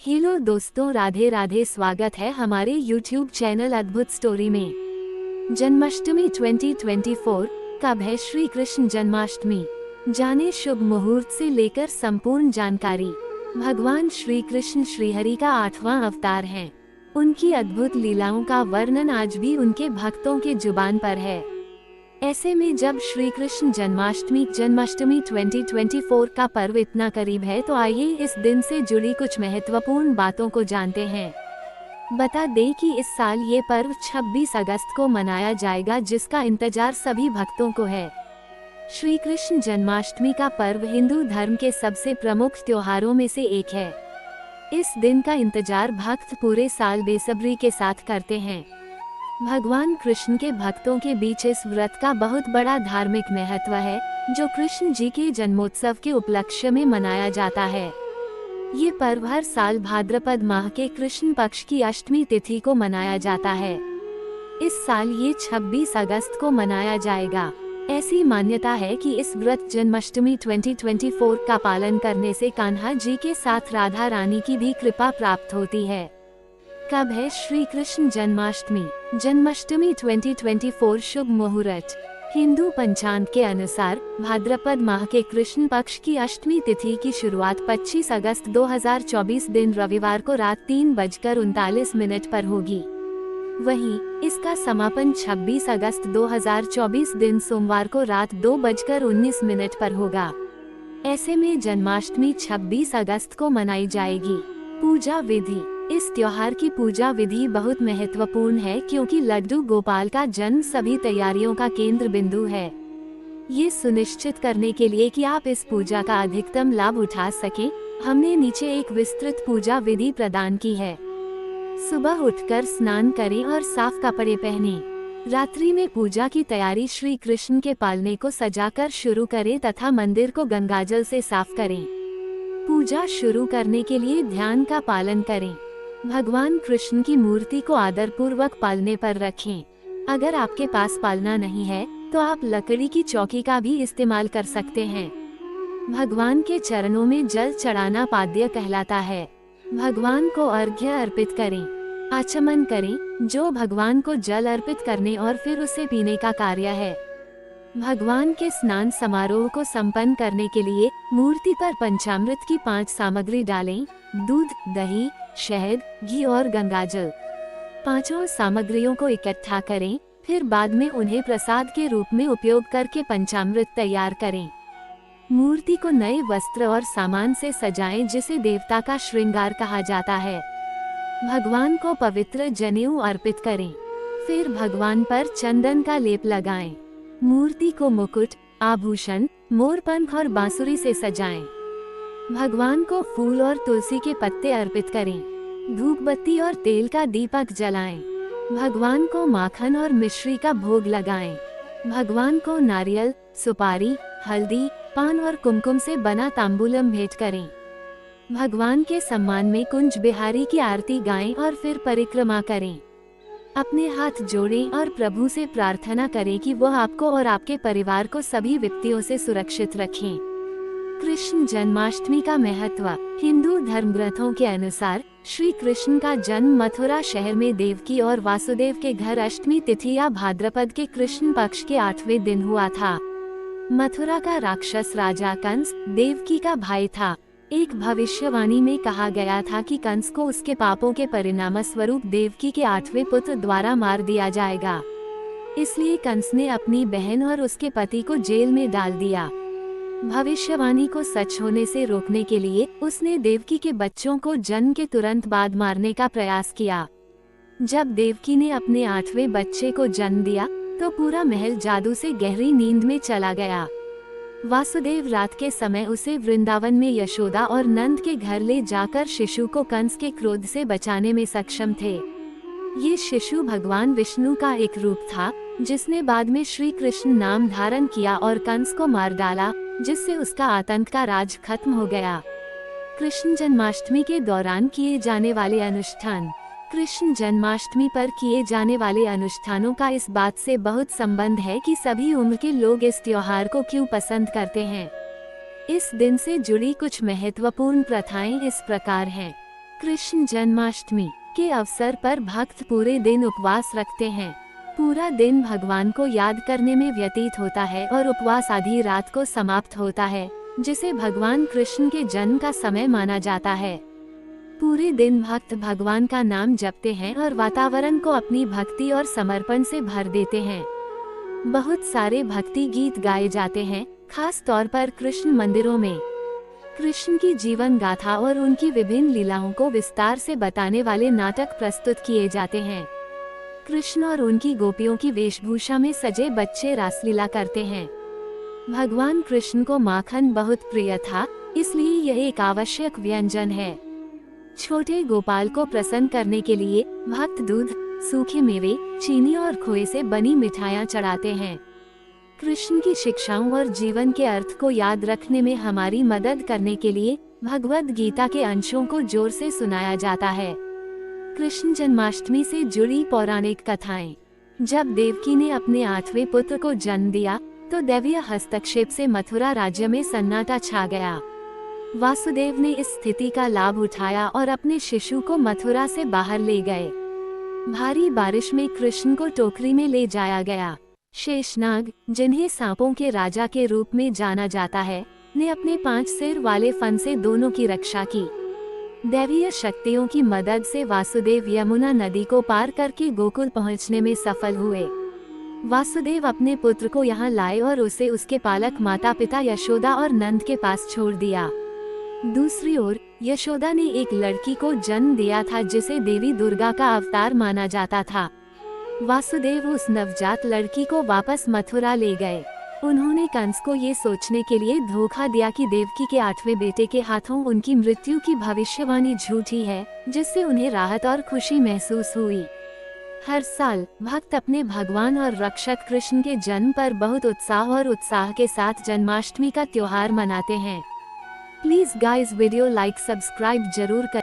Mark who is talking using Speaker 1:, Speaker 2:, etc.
Speaker 1: Hello दोस्तों, राधे राधे। स्वागत है हमारे YouTube चैनल अद्भुत स्टोरी में। जन्माष्टमी 2024 कब है? श्री कृष्ण जन्माष्टमी। जाने शुभ मुहूर्त से लेकर संपूर्ण जानकारी। भगवान श्री कृष्ण श्रीहरि का 8वां अवतार हैं। उनकी अद्भुत लीलाओं का वर्णन आज भी उनके भक्तों के जुबान पर है। ऐसे में जब श्री कृष्ण जन्माष्टमी 2024 का पर्व इतना करीब है, तो आइए इस दिन से जुड़ी कुछ महत्वपूर्ण बातों को जानते हैं। बता दें कि इस साल ये पर्व 26 अगस्त को मनाया जाएगा, जिसका इंतजार सभी भक्तों को है। श्री कृष्ण जन्माष्टमी का पर्व हिंदू धर्म के सबसे प्रमुख त्योहारों में से एक है। इस दिन का इंतजार भक्त पूरे साल बेसब्री के साथ करते हैं। भगवान कृष्ण के भक्तों के बीच इस व्रत का बहुत बड़ा धार्मिक महत्व है, जो कृष्ण जी के जन्मोत्सव के उपलक्ष्य में मनाया जाता है। ये पर्व हर साल भाद्रपद माह के कृष्ण पक्ष की अष्टमी तिथि को मनाया जाता है। इस साल ये 26 अगस्त को मनाया जाएगा। ऐसी मान्यता है कि इस व्रत जन्माष्टमी 2024 का पालन करने से कान्हा जी के साथ राधा रानी की भी कृपा प्राप्त होती है। कब है श्री कृष्ण जन्माष्टमी? जन्माष्टमी 2024 शुभ मुहूर्त। हिंदू पंचांग के अनुसार भाद्रपद माह के कृष्ण पक्ष की अष्टमी तिथि की शुरुआत 25 अगस्त 2024 दिन रविवार को रात 3:39 पर होगी। वहीं इसका समापन 26 अगस्त 2024 दिन सोमवार को रात 2:19 पर होगा। ऐसे में जन्माष्टमी 26 अगस्त को मनाई जाएगी। पूजा विधि। इस त्योहार की पूजा विधि बहुत महत्वपूर्ण है, क्योंकि लड्डू गोपाल का जन्म सभी तैयारियों का केंद्र बिंदु है। ये सुनिश्चित करने के लिए कि आप इस पूजा का अधिकतम लाभ उठा सकें, हमने नीचे एक विस्तृत पूजा विधि प्रदान की है। सुबह उठकर स्नान करें और साफ कपड़े पहनें। रात्रि में पूजा की तैयारी श्री कृष्ण के पालने को सजाकर शुरू करें तथा मंदिर को गंगाजल से साफ करें। पूजा शुरू करने के लिए ध्यान का पालन करें। भगवान कृष्ण की मूर्ति को आदरपूर्वक पालने पर रखें। अगर आपके पास पालना नहीं है, तो आप लकड़ी की चौकी का भी इस्तेमाल कर सकते हैं। भगवान के चरणों में जल चढ़ाना पाद्य कहलाता है। भगवान को अर्घ्य अर्पित करें। आचमन करें, जो भगवान को जल अर्पित करने और फिर उसे पीने का कार्य है। भगवान के स्नान समारोह को संपन्न करने के लिए मूर्ति पर पंचामृत की 5 सामग्री डालें: दूध, दही, शहद, घी और गंगाजल। 5 सामग्रियों को इकट्ठा करें, फिर बाद में उन्हें प्रसाद के रूप में उपयोग करके पंचामृत तैयार करें। मूर्ति को नए वस्त्र और सामान से सजाएं, जिसे देवता का श्रृंगार कहा जाता है। भगवान को पवित्र जनेऊ अर्पित करें। फिर भगवान पर चंदन का लेप लगाएं। मूर्ति को मुकुट, आभूषण, मोरपंख और बांसुरी से सजाएं। भगवान को फूल और तुलसी के पत्ते अर्पित करें। धूप बत्ती और तेल का दीपक जलाएं। भगवान को माखन और मिश्री का भोग लगाएं। भगवान को नारियल, सुपारी, हल्दी, पान और कुमकुम से बना तांबूलम भेंट करें। भगवान के सम्मान में कुंज बिहारी की आरती गाएं और फिर परिक्रमा करें। अपने हाथ जोड़ें और प्रभु से प्रार्थना करें कि वह आपको और आपके परिवार को सभी विपत्तियों से सुरक्षित रखें। कृष्ण जन्माष्टमी का महत्व। हिंदू धर्म ग्रंथों के अनुसार श्री कृष्ण का जन्म मथुरा शहर में देवकी और वासुदेव के घर अष्टमी तिथि या भाद्रपद के कृष्ण पक्ष के 8वें दिन हुआ था। मथुरा का राक्षस राजा कंस देवकी का भाई था। एक भविष्यवाणी में कहा गया था कि कंस को उसके पापों के परिणाम स्वरूप देवकी के 8वें पुत्र द्वारा मार दिया जाएगा। इसलिए कंस ने अपनी बहन और उसके पति को जेल में डाल दिया। भविष्यवाणी को सच होने से रोकने के लिए उसने देवकी के बच्चों को जन्म के तुरंत बाद मारने का प्रयास किया। जब देवकी ने अपने 8वें बच्चे को जन्म दिया, तो पूरा महल जादू से गहरी नींद में चला गया। वासुदेव रात के समय उसे वृंदावन में यशोदा और नंद के घर ले जाकर शिशु को कंस के क्रोध से बचाने में सक्षम थे। ये शिशु भगवान विष्णु का एक रूप था, जिसने बाद में श्री कृष्ण नाम धारण किया और कंस को मार डाला, जिससे उसका आतंक का राज खत्म हो गया। कृष्ण जन्माष्टमी के दौरान किए जाने वाले अनुष्ठान। कृष्ण जन्माष्टमी पर किए जाने वाले अनुष्ठानों का इस बात से बहुत संबंध है कि सभी उम्र के लोग इस त्योहार को क्यों पसंद करते हैं। इस दिन से जुड़ी कुछ महत्वपूर्ण प्रथाएं इस प्रकार हैं। कृष्ण जन्माष्टमी के अवसर पर भक्त पूरे दिन उपवास रखते हैं। पूरा दिन भगवान को याद करने में व्यतीत होता है और उपवास आधी रात को समाप्त होता है, जिसे भगवान कृष्ण के जन्म का समय माना जाता है। पूरे दिन भक्त भगवान का नाम जपते हैं और वातावरण को अपनी भक्ति और समर्पण से भर देते हैं। बहुत सारे भक्ति गीत गाए जाते हैं, खास तौर पर कृष्ण मंदिरों में। कृष्ण की जीवन गाथा और उनकी विभिन्न लीलाओं को विस्तार से बताने वाले नाटक प्रस्तुत किए जाते हैं। कृष्ण और उनकी गोपियों की वेशभूषा में सजे बच्चे रासलीला करते हैं। भगवान कृष्ण को माखन बहुत प्रिय था, इसलिए यह एक आवश्यक व्यंजन है। छोटे गोपाल को प्रसन्न करने के लिए भक्त दूध, सूखे मेवे, चीनी और खोए से बनी मिठाइयाँ चढ़ाते हैं। कृष्ण की शिक्षाओं और जीवन के अर्थ को याद रखने में हमारी मदद करने के लिए भगवद गीता के अंशों को जोर से सुनाया जाता है। कृष्ण जन्माष्टमी से जुड़ी पौराणिक कथाएं। जब देवकी ने अपने 8वें पुत्र को जन्म दिया, तो दैवीय हस्तक्षेप से मथुरा राज्य में सन्नाटा छा गया। वासुदेव ने इस स्थिति का लाभ उठाया और अपने शिशु को मथुरा से बाहर ले गए। भारी बारिश में कृष्ण को टोकरी में ले जाया गया। शेषनाग, जिन्हें सांपों के राजा के रूप में जाना जाता है, ने अपने 5 सिर वाले फन से दोनों की रक्षा की। दैवीय शक्तियों की मदद से वासुदेव यमुना नदी को पार करके गोकुल पहुंचने में सफल हुए। वासुदेव अपने पुत्र को यहाँ लाए और उसे उसके पालक माता पिता यशोदा और नंद के पास छोड़ दिया। दूसरी ओर यशोदा ने एक लड़की को जन्म दिया था, जिसे देवी दुर्गा का अवतार माना जाता था। वासुदेव उस नवजात लड़की को वापस मथुरा ले गए। उन्होंने कंस को ये सोचने के लिए धोखा दिया कि देवकी के 8वें बेटे के हाथों उनकी मृत्यु की भविष्यवाणी झूठी है, जिससे उन्हें राहत और खुशी महसूस हुई। हर साल भक्त अपने भगवान और रक्षक कृष्ण के जन्म पर बहुत उत्साह के साथ जन्माष्टमी का त्योहार मनाते हैं। Please guys video like subscribe जरूर करें।